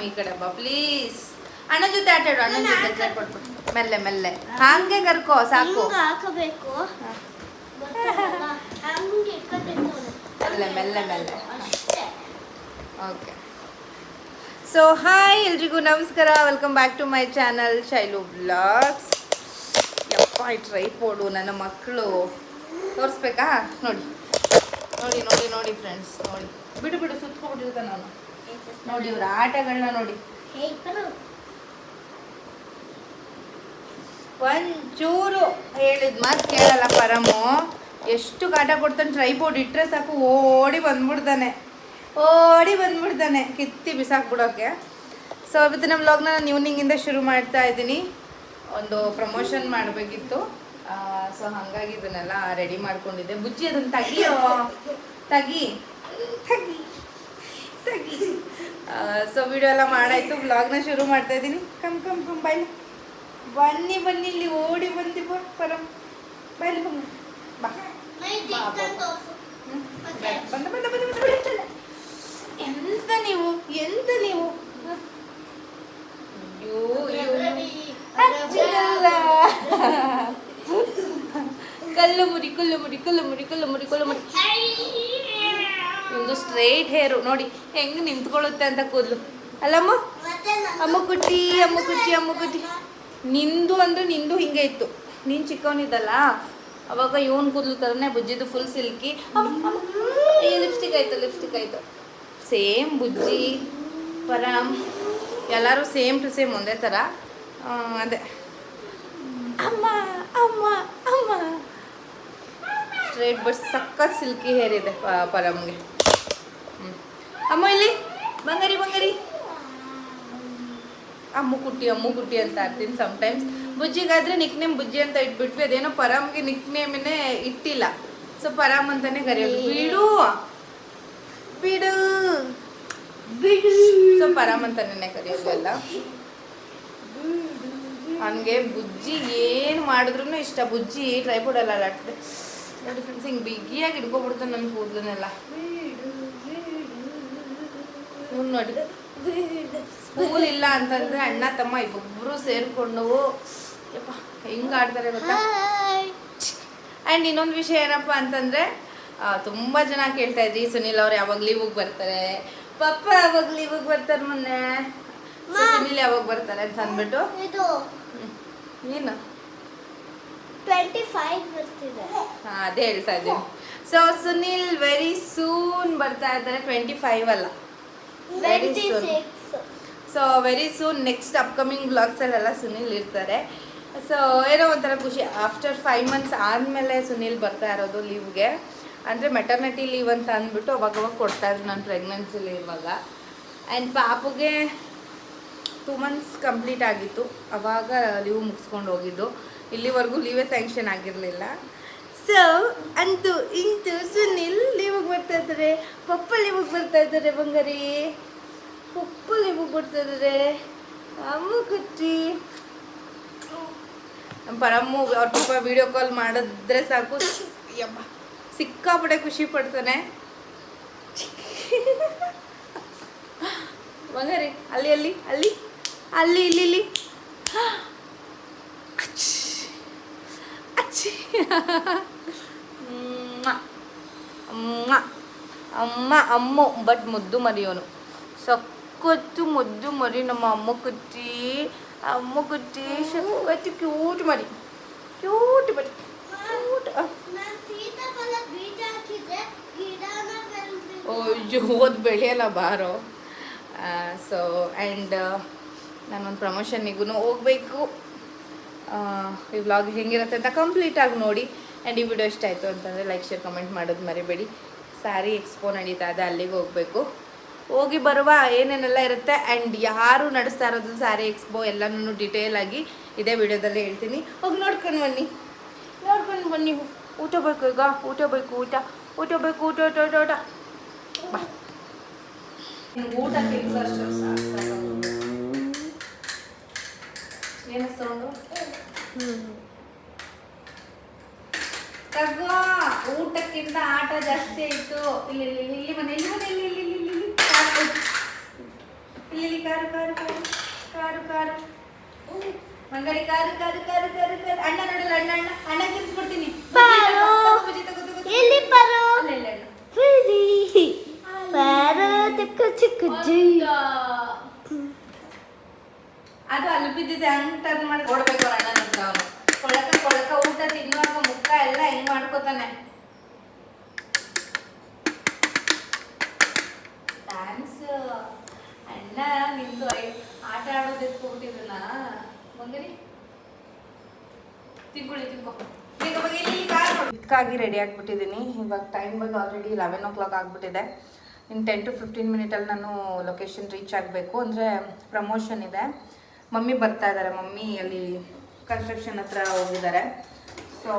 ಈ ಕಡೆ ಬಾ ಪ್ಲೀಸ್. ಅಣ್ಣ ಜೊತೆ ಆಟ ಆಡು. ಅಣ್ಣನ ಜೊತೆ ಕೊಟ್ಬಿಟ್ಟು ಮೆಲ್ಲೆ ಮೆಲ್ಲೆ ಹಾಗೆ ಕರ್ಕೋ ಸಾಕು. ಹಾಕಬೇಕು ಮೆಲ್ಲೆ ಮೆಲ್ಲೆ ಮೆಲ್ಲೆ. ಓಕೆ. ಸೊ ಹಾಯ್ ಎಲ್ರಿಗೂ ನಮಸ್ಕಾರ, welcome back to my channel Shailu blogs. ಯಪ್ಪ ಈ ಟ್ರೈಪೋಡು ನನ್ನ ಮಕ್ಕಳು ತೋರಿಸ್ಬೇಕಾ? ನೋಡಿ ನೋಡಿ ನೋಡಿ ನೋಡಿ ಫ್ರೆಂಡ್ಸ್, ನೋಡಿ ಬಿಡು ಬಿಡು ಸುತ್ಕೊಬಿಟ್ಟಿರ್ತಾನೆ ನಾನು. ನೋಡಿ ಇವ್ರ ಆಟಗಳನ್ನ ನೋಡಿ. ಒಂಚೂರು ಹೇಳಿದ ಮಾತು ಕೇಳಲ್ಲ ಪರಮು. ಎಷ್ಟು ಕಾಟ ಕೊಡ್ತಾನೆ. ಟ್ರೈಪೋಡ್ ಇಟ್ಟರೆ ಸಾಕು ಓಡಿ ಬಂದ್ಬಿಡ್ತಾನೆ, ಕಿತ್ತಿ ಬಿಸಾಕ್ಬಿಡೋಕ್ಕೆ. ಸೊ ಇವತ್ತಿನ ವ್ಲಾಗ್ನ ನಾನು ಈವ್ನಿಂಗಿಂದ ಶುರು ಮಾಡ್ತಾ ಇದ್ದೀನಿ. ಒಂದು ಪ್ರಮೋಷನ್ ಮಾಡಬೇಕಿತ್ತು, ಸೊ ಹಾಗಾಗಿ ಇದನ್ನೆಲ್ಲ ರೆಡಿ ಮಾಡ್ಕೊಂಡಿದ್ದೆ. ಬುಜ್ಜಿ ಅದನ್ನು ತೆಗಿಯೋ, ತೆಗಿ. ಸೊ ವಿಡಿಯೋ ಎಲ್ಲ ಮಾಡಾಯ್ತು, ವ್ಲಾಗ್ನ ಶುರು ಮಾಡ್ತಾ ಇದ್ದೀನಿ. ಕಮ್ ಬಾಯ್ಲಿ, ಬನ್ನಿ ಇಲ್ಲಿ ಓಡಿ ಬಂದಿ ಪರಂ ಬಾಯ್ಲಿ ಬಾ. ಎಂತ ನೀವು ಕಲ್ಲು ಮುರಿ ಒಂದು ಸ್ಟ್ರೈಟ್ ಹೇರು ನೋಡಿ ಹೆಂಗ್ ನಿಂತ್ಕೊಳ್ಳುತ್ತೆ ಅಂತ ಕೂದಲು. ಅಲ್ಲಮ್ಮ ಅಮ್ಮ ಕುಟ್ಟಿ ನಿಂದು ಅಂದ್ರೆ ನಿಂದು ಹಿಂಗೆ ಇತ್ತು. ನೀನು ಚಿಕ್ಕವನಿದ್ದಲ್ಲ ಅವಾಗ ಇವನ್ ಕೂದಲು ಥರನೇ ಬುಜ್ಜಿದು ಫುಲ್ ಸಿಲ್ಕಿ. ಲಿಪ್ಸ್ಟಿಕ್ ಆಯ್ತು. ಸೇಮ್ ಬುಜ್ಜಿ ಪರಮ್ ಎಲ್ಲರೂ ಸೇಮ್ ಟು ಸೇಮ್ ಒಂದೇ ಥರ. ಅದೇ ಅಮ್ಮ ಸ್ಟ್ರೈಟ್ ಬಟ್ ಸಖತ್ ಸಿಲ್ಕಿ ಹೇರ್ ಇದೆ ಪರಮ್ಗೆ. ಅಮ್ಮ ಇಲ್ಲಿ ಬಂಗಾರಿ ಅಮ್ಮು ಕುಟ್ಟಿ ಅಂತ ಆಡ್ತೀನಿ ಸಮ್ಟೈಮ್ಸ್. ಬುಜ್ಜಿಗಾದ್ರೆ ನಿಕ್ ನೇಮ್ ಬುಜ್ಜಿ ಅಂತ ಇಟ್ಬಿಟ್ವಿ. ಅದೇನೋ ಪರಮ್ಗೆ ನಿಕ್ ನೇಮೇ ಇಟ್ಟಿಲ್ಲ, ಸೊ ಪರಮ್ ಅಂತಾನೆ ಕರೆಯೋದು. ಬಿಡು ಸೊ ಪರಮ್ ಅಂತಾನೆ ಕರೆಯೋದು ಎಲ್ಲ. ನನಗೆ ಬುಜ್ಜಿ ಏನು ಮಾಡಿದ್ರು ಇಷ್ಟ. ಬುಜ್ಜಿ ಟ್ರೈಪೋಡ್ ಎಲ್ಲ ಆಡ್ತಿದೆ ನೋಡಿ ಫ್ರೆಂಡ್ಸ್, ಹಿಂಗೆ ಬಿಗಿಯಾಗಿ ಹಿಡ್ಕೊಬಿಡ್ತಾನೆ ನನ್ನ ಕೂದಲನ್ನೆಲ್ಲ. ನೋಡಿ ಸ್ಕೂಲ್ ಇಲ್ಲ ಅಂತಂದ್ರೆ ಅಣ್ಣ ತಮ್ಮ ಇಬ್ಬೊಬ್ರು ಸೇರಿಕೊಂಡು ಯಪ್ಪ ಹೆಂಗೆ ಆಡ್ತಾರೆ ಗೊತ್ತಾ. ಆ್ಯಂಡ್ ಇನ್ನೊಂದು ವಿಷಯ ಏನಪ್ಪ ಅಂತಂದರೆ, ತುಂಬ ಜನ ಕೇಳ್ತಾ ಇದ್ರಿ ಸುನಿಲ್ ಅವ್ರು ಯಾವಾಗ ಲೀವಿಗೆ ಬರ್ತಾರೆ, ಪಪ್ಪ ಯಾವಾಗ ಲೀವಿಗೆ ಬರ್ತಾರೆ, ಮೊನ್ನೆ ಸುನಿಲ್ ಯಾವಾಗ ಬರ್ತಾರೆ ಅಂತ ಅಂದ್ಬಿಟ್ಟು. ಏನು 25 ಬರ್ತಿದೆ. ಅದೇ ಹೇಳ್ತಾ ಇದ್ದೀನಿ. ಸೊ ಸುನಿಲ್ ವೆರಿ ಸೂನ್ ಬರ್ತಾ ಇದ್ದಾರೆ. 25 ಅಲ್ಲ, very soon. So very soon next upcoming ಬ್ಲಾಗ್ಸಲ್ಲೆಲ್ಲ ಸುನಿಲ್ ಇರ್ತಾರೆ. ಸೊ ಏನೋ ಒಂಥರ ಖುಷಿ. ಆಫ್ಟರ್ 5 months ಆದಮೇಲೆ ಸುನಿಲ್ ಬರ್ತಾ ಇರೋದು ಲೀವ್ಗೆ. ಅಂದರೆ ಮೆಟರ್ನಿಟಿ ಲೀವ್ ಅಂತ ಅಂದ್ಬಿಟ್ಟು ಅವಾಗ ಕೊಡ್ತಾಯಿದ್ರು ನಾನು ಪ್ರೆಗ್ನೆನ್ಸಿಲಿ ಇರುವಾಗ. ಆ್ಯಂಡ್ ಪಾಪುಗೆ 2 months ಕಂಪ್ಲೀಟ್ ಆಗಿತ್ತು, ಅವಾಗ ಲೀವ್ ಮುಗಿಸ್ಕೊಂಡು ಹೋಗಿದ್ದು. ಇಲ್ಲಿವರೆಗೂ ಲೀವೇ ಸ್ಯಾಂಕ್ಷನ್ ಆಗಿರಲಿಲ್ಲ. ಸೊ ಅಂತೂ ಇಂತೂ ಸುನಿಲ್ ಲೀವಿಗೆ ಬರ್ತಾ ಇದ್ದಾರೆ, ಪಪ್ಪ ಲೀವಿಗೆ ಬರ್ತಾ ಇದ್ದಾರೆ, ಬಂಗಾರಿ ಪಪ್ಪ ಲೀವಿಗೆ ಬರ್ತಾ ಇದ್ದಾರೆ. ಅಮ್ಮ ಕುಟ್ಟಿ ನಮ್ಮ ಪರಮ್ಮು ಅವ್ರ ಪಪ್ಪ ವಿಡಿಯೋ ಕಾಲ್ ಮಾಡಿದ್ರೆ ಸಾಕು ಯಪ್ಪ ಸಿಕ್ಕಾಪಟ್ಟೆ ಖುಷಿ ಪಡ್ತಾನೆ. ಬಂಗಾರಿ ಅಲ್ಲಿ ಇಲ್ಲಿ ಅಮ್ಮ ಬಟ್ ಮುದ್ದು ಮರಿಯೋನು, ಸಕ್ಕತ್ತು ಮುದ್ದು ಮರಿ ನಮ್ಮ ಅಮ್ಮ ಕುಟ್ಟಿ ಸಕ್ಕತ್ತು ಕ್ಯೂಟ್ ಮರಿ. ಓದ್ ಬೆಳೆಯಲ್ಲ ಬಾರೋ. ಸೊ ಆ್ಯಂಡ್ ನಾನೊಂದು ಪ್ರಮೋಷನ್ನಿಗೂ ಹೋಗಬೇಕು. ಈ ವ್ಲಾಗ್ ಹೆಂಗಿರುತ್ತೆ ಅಂತ ಕಂಪ್ಲೀಟಾಗಿ ನೋಡಿ. ಆ್ಯಂಡ್ ಈ ವಿಡಿಯೋ ಇಷ್ಟ ಆಯಿತು ಅಂತಂದರೆ ಲೈಕ್ ಶೇರ್ ಕಮೆಂಟ್ ಮಾಡೋದು ಮರಿಬೇಡಿ. ಸ್ಯಾರಿ ಎಕ್ಸ್ಪೋ ನಡೀತಾ ಇದೆ, ಅಲ್ಲಿಗೆ ಹೋಗಬೇಕು. ಹೋಗಿ ಬರುವ ಏನೇನೆಲ್ಲ ಇರುತ್ತೆ ಆ್ಯಂಡ್ ಯಾರು ನಡೆಸ್ತಾ ಇರೋದು ಸ್ಯಾರಿ ಎಕ್ಸ್ಪೋ ಎಲ್ಲನೂ ಡಿಟೇಲಾಗಿ ಇದೇ ವಿಡಿಯೋದಲ್ಲಿ ಹೇಳ್ತೀನಿ. ಹೋಗಿ ನೋಡ್ಕೊಂಡು ಬನ್ನಿ. ಊಟ ಬೇಕು ಈಗ, ಊಟ ಬೇಕು ಬಾ. ಊಟ ಏನು ಸೌಂಡು ತಗೋ. ಊಟಕ್ಕಿಂತ ಆಟ ಜಾಸ್ತಿ ಆಯಿತು. ಇಲ್ಲಿ ಇಲ್ಲಿ ಕಾರು ಕಾರು ಕಾರು ಕಾರು ಕಾರು ಮಂಗಡಿ ಕಾರು ಕಾರು ಕಾರು ಕಾರು ಕಾರು ಅಣ್ಣ ನೋಡಲ್ಲ ಅಣ್ಣ ಅಣ್ಣ ಅಣ್ಣ ತಿನ್ಸ್ಬಿಡ್ತೀನಿ ಅದು ಅಲ್ಲಿ ಬಿದ್ದಿದೆ ಹಂಗ್ ಟರ್ನ್ ಮಾಡಿ ಕೊಡ್ಬೇಕು ಅಣ್ಣ ಅವನು ಕೊಳಕ ಕೊಳಕ ಊಟ ತಿನ್ನುವಾಗ ಮುಖ ಎಲ್ಲ ಹೆಂಗ್ ಮಾಡ್ಕೋತಾನೆ. ಥ್ಯಾಂಕ್ಸ್ ಅಣ್ಣ, ನಿಂದು ಆಟ ಆಡೋದು ಎತ್ಕೊಬಿಟ್ಟಿದ್ದನ ಮಂಗಡಿ ತಿನ್ಕೊಳ್ಳಿ ತಿನ್ಕೊ ಇದಕ್ಕಾಗಿ ರೆಡಿ ಆಗಿಬಿಟ್ಟಿದ್ದೀನಿ. ಇವಾಗ ಟೈಮ್ ಬಂದು ಆಲ್ರೆಡಿ 11 o'clock ಆಗಿಬಿಟ್ಟಿದೆ. ಇನ್ನು 10 to 15 ಮಿನಿಟಲ್ಲಿ ನಾನು ಲೊಕೇಶನ್ ರೀಚ್ ಆಗಬೇಕು. ಅಂದರೆ ಪ್ರಮೋಷನ್ ಇದೆ, ಮಮ್ಮಿ ಬರ್ತಾ ಇದ್ದಾರೆ. ಮಮ್ಮಿ ಅಲ್ಲಿ ಕನ್ಸ್ಟ್ರಕ್ಷನ್ ಹತ್ರ ಹೋಗಿದ್ದಾರೆ. ಸೊ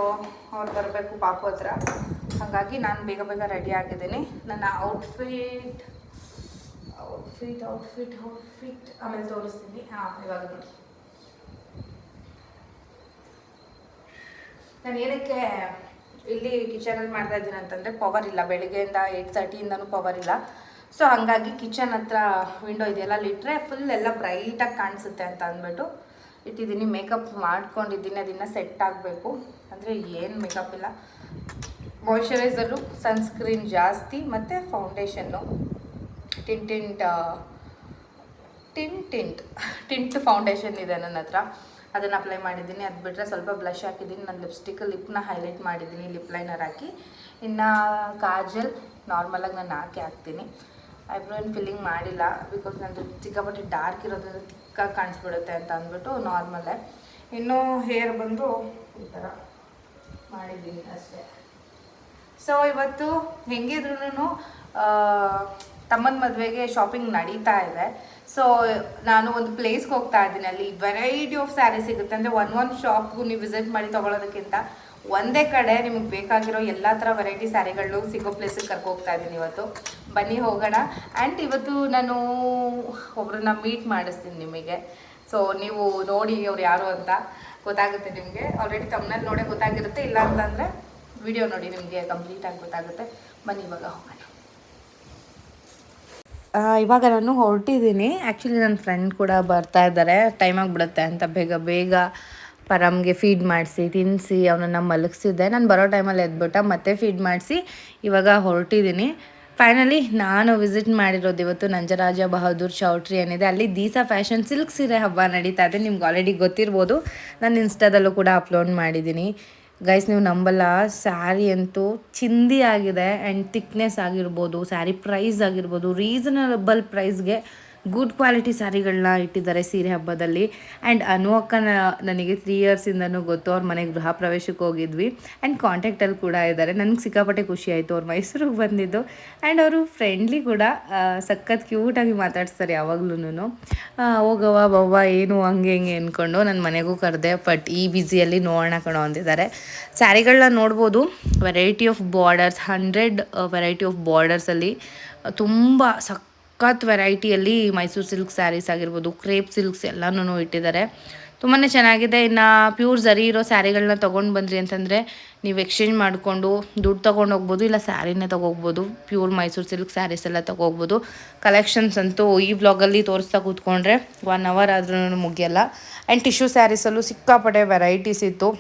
ಅವ್ರು ಬರಬೇಕು ಪಾಪು ಹತ್ರ. ಹಾಗಾಗಿ ನಾನು ಬೇಗ ಬೇಗ ರೆಡಿ ಆಗಿದ್ದೀನಿ. ನನ್ನ ಔಟ್ಫಿಟ್ ಆಮೇಲೆ ತೋರಿಸ್ತೀನಿ. ಇವಾಗ ನೋಡಿ ನಾನು ಏನಕ್ಕೆ ಇಲ್ಲಿ ಕಿಚನಲ್ಲಿ ಮಾಡ್ತಾ ಇದ್ದೀನಿ ಅಂತಂದರೆ ಪವರ್ ಇಲ್ಲ, ಬೆಳಿಗ್ಗೆಯಿಂದ 8:30ಇಂದನೂ ಪವರ್ ಇಲ್ಲ. ಸೊ ಹಾಗಾಗಿ ಕಿಚನ್ ಹತ್ರ ವಿಂಡೋ ಇದೆಯಲ್ಲ, ಅಲ್ಲಿ ಇಟ್ಟರೆ ಫುಲ್ ಎಲ್ಲ ಬ್ರೈಟಾಗಿ ಕಾಣಿಸುತ್ತೆ ಅಂತ ಅಂದ್ಬಿಟ್ಟು ಇಟ್ಟಿದ್ದೀನಿ. ಮೇಕಪ್ ಮಾಡ್ಕೊಂಡಿದ್ದೀನಿ, ಅದನ್ನು ಸೆಟ್ ಆಗಬೇಕು. ಅಂದರೆ ಏನು ಮೇಕಪ್ ಇಲ್ಲ, ಮಾಯ್ಶ್ಚರೈಸರು, ಸನ್ಸ್ಕ್ರೀನ್ ಜಾಸ್ತಿ ಮತ್ತು ಫೌಂಡೇಶನ್ನು ಟಿಂಟ್ ಫೌಂಡೇಶನ್ ಇದೆ ನನ್ನ ಹತ್ರ, ಅದನ್ನು ಅಪ್ಲೈ ಮಾಡಿದ್ದೀನಿ. ಅದು ಬಿಟ್ಟರೆ ಸ್ವಲ್ಪ ಬ್ಲಷ್ ಹಾಕಿದ್ದೀನಿ. ನಾನು ಲಿಪ್ನ ಹೈಲೈಟ್ ಮಾಡಿದ್ದೀನಿ ಲಿಪ್ ಲೈನರ್ ಹಾಕಿ. ಇನ್ನು ಕಾಜಲ್ ನಾರ್ಮಲಾಗಿ ನಾನು ಹಾಕ್ತೀನಿ. ಐಬ್ರೋ ಏನು ಫಿಲ್ಲಿಂಗ್ ಮಾಡಿಲ್ಲ, ಬಿಕಾಸ್ ನಂದು ಸಿಕ್ಕಾಪಟ್ಟೆ ಡಾರ್ಕ್ ಇರೋದ್ರಿಂದ ತಿಕ್ಕಾಗಿ ಕಾಣಿಸ್ಬಿಡುತ್ತೆ ಅಂತ ಅಂದ್ಬಿಟ್ಟು ನಾರ್ಮಲ್ಲೇ. ಇನ್ನು ಹೇರ್ ಬಂದು ಈ ಥರ ಮಾಡಿದ್ದೀನಿ ಅಷ್ಟೇ. ಸೊ ಇವತ್ತು ಹೆಂಗಿದ್ರೂ ತಮ್ಮನ ಮದುವೆಗೆ ಶಾಪಿಂಗ್ ನಡೀತಾ ಇದೆ. ಸೊ ನಾನು ಒಂದು ಪ್ಲೇಸ್ಗೆ ಹೋಗ್ತಾ ಇದ್ದೀನಿ, ಅಲ್ಲಿ ವೆರೈಟಿ ಆಫ್ ಸ್ಯಾರಿ ಸಿಗುತ್ತೆ. ಅಂದರೆ ಒಂದು ಶಾಪ್ಗೂ ನೀವು ವಿಸಿಟ್ ಮಾಡಿ ತೊಗೊಳೋದಕ್ಕಿಂತ ಒಂದೇ ಕಡೆ ನಿಮಗೆ ಬೇಕಾಗಿರೋ ಎಲ್ಲ ಥರ ವೆರೈಟಿ ಸ್ಯಾರಿಗಳು ಸಿಗೋ ಪ್ಲೇಸಿಗೆ ಕರ್ಕೋಗ್ತಾ ಇದ್ದೀನಿ ಇವತ್ತು. ಬನ್ನಿ ಹೋಗೋಣ. ಆ್ಯಂಡ್ ಇವತ್ತು ನಾನು ಒಬ್ಬರನ್ನ ಮೀಟ್ ಮಾಡಿಸ್ತೀನಿ ನಿಮಗೆ. ಸೊ ನೀವು ನೋಡಿ ಅವ್ರು ಯಾರು ಅಂತ ಗೊತ್ತಾಗುತ್ತೆ ನಿಮಗೆ. ಆಲ್ರೆಡಿ ತಮ್ಮನಲ್ಲಿ ನೋಡೇ ಗೊತ್ತಾಗಿರುತ್ತೆ, ಇಲ್ಲ ಅಂತಂದರೆ ವಿಡಿಯೋ ನೋಡಿ ನಿಮಗೆ ಕಂಪ್ಲೀಟಾಗಿ ಗೊತ್ತಾಗುತ್ತೆ. ಬನ್ನಿ ಇವಾಗ ಹೋಗೋಣ. ಇವಾಗ ನಾನು ಹೊರಟಿದ್ದೀನಿ. ಆ್ಯಕ್ಚುಲಿ ನನ್ನ ಫ್ರೆಂಡ್ ಕೂಡ ಬರ್ತಾ ಇದ್ದಾರೆ, ಟೈಮ್ ಆಗಿಬಿಡುತ್ತೆ ಅಂತ ಬೇಗ ಬೇಗ ಪರಮ್ಗೆ ಫೀಡ್ ಮಾಡಿಸಿ ತಿನ್ನಿಸಿ ಅವನನ್ನು ಮಲಗಿಸಿದ್ದೆ. ನಾನು ಬರೋ ಟೈಮಲ್ಲಿ ಎದ್ಬಿಟ್ಟ ಮತ್ತೆ ಫೀಡ್ ಮಾಡಿಸಿ ಇವಾಗ ಹೊರಟಿದ್ದೀನಿ. ಫೈನಲಿ ನಾನು ವಿಸಿಟ್ ಮಾಡಿರೋದು ಇವತ್ತು ನಂಜರಾಜ ಬಹದ್ದೂರ್ ಚೌಟ್ರಿ ಏನಿದೆ, ಅಲ್ಲಿ ದೀಸಾ ಫ್ಯಾಷನ್ ಸಿಲ್ಕ್ ಸೀರೆ ಹಬ್ಬ ನಡೀತಾ ಇದೆ. ನಿಮ್ಗೆ ಆಲ್ರೆಡಿ ಗೊತ್ತಿರ್ಬೋದು, ನಾನು ಇನ್ಸ್ಟಾದಲ್ಲೂ ಕೂಡ ಅಪ್ಲೋಡ್ ಮಾಡಿದ್ದೀನಿ. ಗೈಸ್ ನೀವು ನಂಬಲ್ಲ, ಸ್ಯಾರಿ ಅಂತೂ ಚಿಂದಿ ಆಗಿದೆ. ಆ್ಯಂಡ್ ಥಿಕ್ನೆಸ್ ಆಗಿರ್ಬೋದು, ಸ್ಯಾರಿ ಪ್ರೈಸ್ ಆಗಿರ್ಬೋದು, ರೀಸನಬಲ್ ಪ್ರೈಸ್ಗೆ ಗುಡ್ ಕ್ವಾಲಿಟಿ ಸ್ಯಾರಿಗಳನ್ನ ಇಟ್ಟಿದ್ದಾರೆ ಸೀರೆ ಹಬ್ಬದಲ್ಲಿ. ಆ್ಯಂಡ್ ಅನು ಅಕ್ಕ ನನಗೆ 3 ಇಯರ್ಸಿಂದನೂ ಗೊತ್ತು. ಅವ್ರ ಮನೆಗೆ ಗೃಹ ಪ್ರವೇಶಕ್ಕೆ ಹೋಗಿದ್ವಿ ಆ್ಯಂಡ್ ಕಾಂಟ್ಯಾಕ್ಟಲ್ಲಿ ಕೂಡ ಇದ್ದಾರೆ. ನನಗೆ ಸಿಕ್ಕಾಪಟ್ಟೆ ಖುಷಿ ಆಯಿತು ಅವ್ರು ಮೈಸೂರಿಗೆ ಬಂದಿದ್ದು. ಆ್ಯಂಡ್ ಅವರು ಫ್ರೆಂಡ್ಲಿ ಕೂಡ, ಸಖತ್ ಕ್ಯೂಟಾಗಿ ಮಾತಾಡ್ಸ್ತಾರೆ ಯಾವಾಗ್ಲೂ. ಹೋಗವ್ವ ಬವ್ವ ಏನು ಹಂಗೆ ಹಿಂಗೆ ಅಂದ್ಕೊಂಡು ನನ್ನ ಮನೆಗೂ ಕರೆದೆ. ಬಟ್ ಈ ಬ್ಯುಸಿಯಲ್ಲಿ ನೋಡೋಣ ಕಣೋ ಅಂದಿದ್ದಾರೆ. ಸ್ಯಾರಿಗಳನ್ನ ನೋಡ್ಬೋದು, variety of borders, 100 variety of ಬಾರ್ಡರ್ಸಲ್ಲಿ ತುಂಬ ಸಖತ್ ವೆರೈಟಿಯಲ್ಲಿ ಮೈಸೂರು ಸಿಲ್ಕ್ ಸ್ಯಾರೀಸ್ ಆಗಿರ್ಬೋದು, ಕ್ರೇಪ್ ಸಿಲ್ಕ್ಸ್ ಎಲ್ಲನೂ ಇಟ್ಟಿದ್ದಾರೆ. ತುಂಬಾ ಚೆನ್ನಾಗಿದೆ. ಇನ್ನು ಪ್ಯೂರ್ ಝರಿ ಇರೋ ಸ್ಯಾರಿಗಳನ್ನ ತೊಗೊಂಡು ಬಂದ್ರಿ ಅಂತಂದರೆ ನೀವು ಎಕ್ಸ್ಚೇಂಜ್ ಮಾಡಿಕೊಂಡು ದುಡ್ಡು ತೊಗೊಂಡು ಹೋಗ್ಬೋದು, ಇಲ್ಲ ಸ್ಯಾರಿನೇ ತೊಗೋಗ್ಬೋದು. ಪ್ಯೂರ್ ಮೈಸೂರು ಸಿಲ್ಕ್ ಸ್ಯಾರೀಸ್ ಎಲ್ಲ ತೊಗೋಗ್ಬೋದು. ಕಲೆಕ್ಷನ್ಸ್ ಅಂತೂ ಈ ವ್ಲಾಗಲ್ಲಿ ತೋರಿಸ್ತಾ ಕೂತ್ಕೊಂಡ್ರೆ 1 hour ಆದ್ರೂ ಮುಗಿಯಲ್ಲ. ಆ್ಯಂಡ್ ಟಿಶ್ಯೂ ಸ್ಯಾರೀಸಲ್ಲೂ ಸಿಕ್ಕಾಪಟ್ಟೆ ವೆರೈಟೀಸ್ ಇತ್ತು.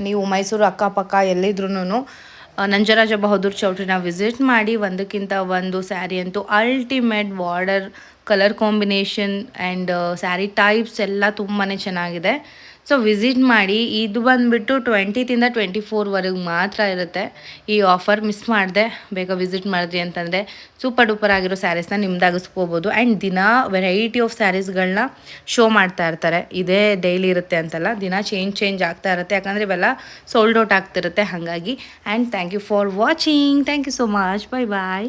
ನೀವು ಮೈಸೂರು ಅಕ್ಕಪಕ್ಕ ಎಲ್ಲಿದ್ರೂ ನಂಜರಾಜ ಬಹದ್ದೂರ್ ಚೌಟ್ರಿನ ವಿಸಿಟ್ ಮಾಡಿ. ಒಂದಕ್ಕಿಂತ ಒಂದು ಸ್ಯಾರಿ ಅಂತೂ ultimate, border colour combination and sari types ಎಲ್ಲ ತುಂಬಾ ಚೆನ್ನಾಗಿದೆ. ಸೊ ವಿಸಿಟ್ ಮಾಡಿ. ಇದು ಬಂದುಬಿಟ್ಟು 20th 24ವರೆಗೆ ಮಾತ್ರ ಇರುತ್ತೆ ಈ ಆಫರ್. ಮಿಸ್ ಮಾಡಿದೆ, ಬೇಗ ವಿಸಿಟ್ ಮಾಡಿದ್ರಿ ಅಂತಂದರೆ ಸೂಪರ್ ಡೂಪರ್ ಆಗಿರೋ ಸ್ಯಾರೀಸ್ನ ನಿಮ್ದಾಗಿಸ್ಕೋಬೋದು. ಆ್ಯಂಡ್ ದಿನ ವೆರೈಟಿ ಆಫ್ ಸ್ಯಾರೀಸ್ಗಳನ್ನ ಶೋ ಮಾಡ್ತಾ ಇರ್ತಾರೆ. ಇದೇ ಡೈಲಿ ಇರುತ್ತೆ ಅಂತಲ್ಲ, ದಿನ ಚೇಂಜ್ ಆಗ್ತಾ ಇರುತ್ತೆ. ಯಾಕಂದರೆ ಇವೆಲ್ಲ ಸೋಲ್ಡ್ ಔಟ್ ಆಗ್ತಿರುತ್ತೆ ಹಾಗಾಗಿ. And thank you for watching. Thank you so much. Bye bye.